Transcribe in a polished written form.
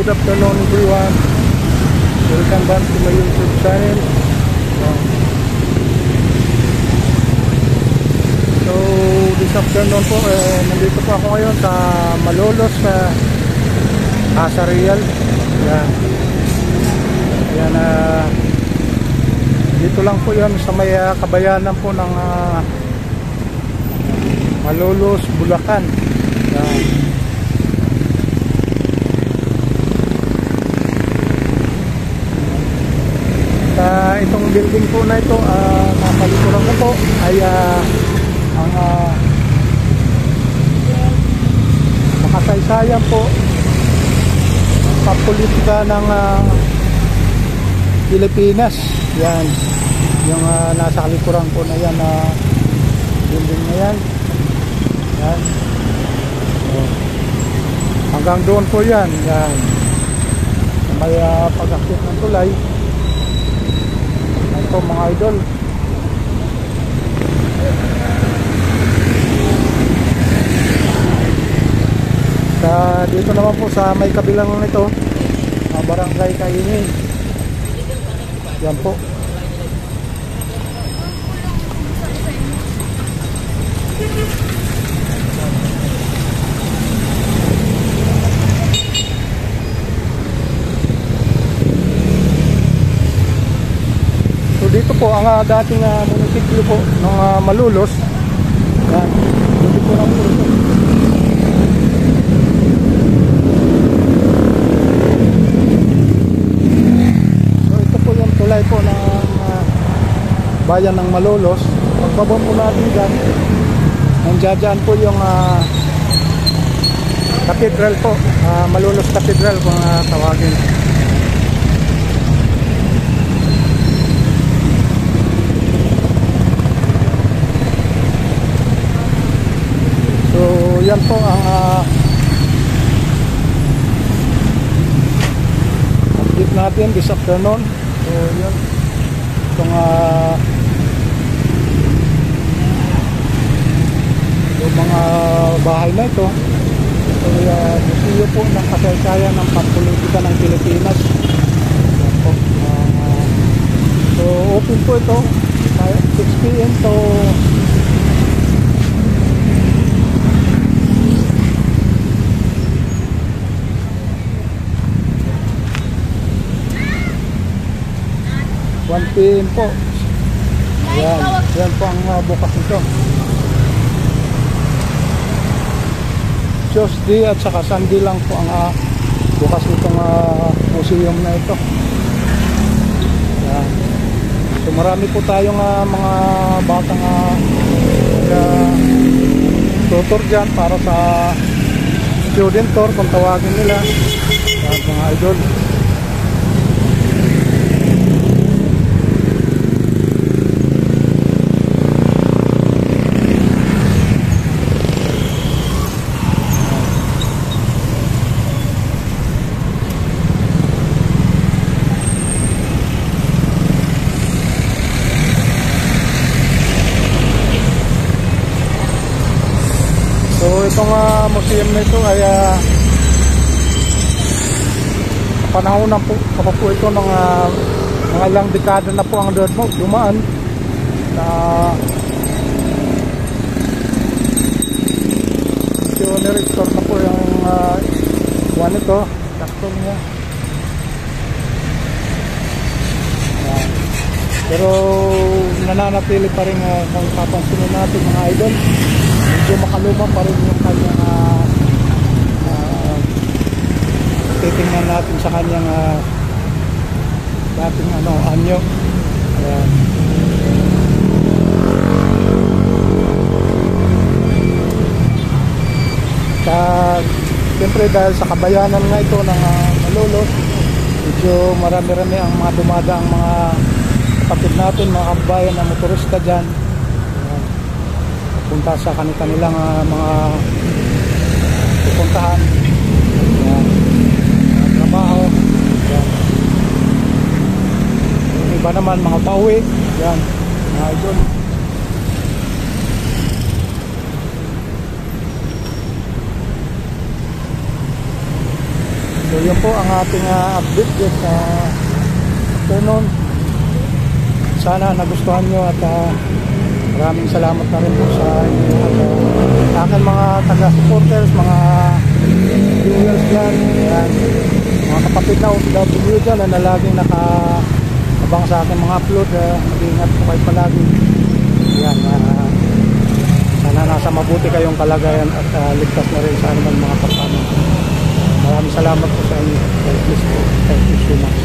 good afternoon everyone. Welcome back to my YouTube channel. So this afternoon po, nandito po ako ngayon sa Malolos, Asa Real. Yan. Ayan, dito lang po yun sa may kabayanan po ng Malolos, Bulacan. Yan. Itong building po na ito, nasa likuran ko po ay ang makasaysayan po sa politika ng Pilipinas. Yan, yung nasa likuran po na yan, building na yan. Yan. So, hanggang doon po yan. Yan. May pag-akit ng tulay. Ito mga idol. Dito naman po sa may kabilang nito, Barangay Kaingin. Yan po. Dito po ang dating munisipyo po ng Malolos. Yan. Dito po lang po ito. So ito po yung tulay po ng bayan ng Malolos. Pagbabon po natin dyan, nandiyan po yung cathedral po, Malolos Cathedral kung tawagin. Yan po ang update natin this afternoon. So yun, itong yung mga bahay na ito, ito museo po ng kasaysayan ng pampolitika ng Pilipinas. Yan po, so open po ito 6 PM to 1 PM po. Yan, yan po ang bukas nito. Tuesday at saka Sunday lang po ang bukas nitong museum na ito. Yan. So marami po tayong mga batang tutor dyan para sa student tour kung tawagin nila. Yan, mga idol. So itong museum na ito ay panahon na po ito ng mga ilang dekada na po ang dumaan na nire-restore na po yung one ito, takto niya. Pero nananatili pa rin kung papansinin natin mga idol, medyo makaluma pa rin yung kanyang titingnan natin sa kanyang dating anyo. Ayan. Siyempre dahil sa kabayanan nga ito ng Malolos, medyo marami-rami ang mga dumadaang mga kapatid natin, mga kabayan na motorista dyan. Punta sa kanilang mga pupuntahan. Ayan. Trabaho. Ayan. Yung iba naman mga pauwi. Ayan. Mga idol. So yun po ang ating update this afternoon. Sana nagustuhan nyo at maraming salamat na rin po sa inyo at aking mga taga-supporters, mga viewers dyan, yan, mga kapatid na OFW dyan na laging nakaabang sa aking mga upload. Mag-iingat po kayo palagi. Yan, sana nasa mabuti kayong kalagayan at ligtas na rin sa anumang mga kapatid. Maraming salamat po sa inyo. Thank you so much.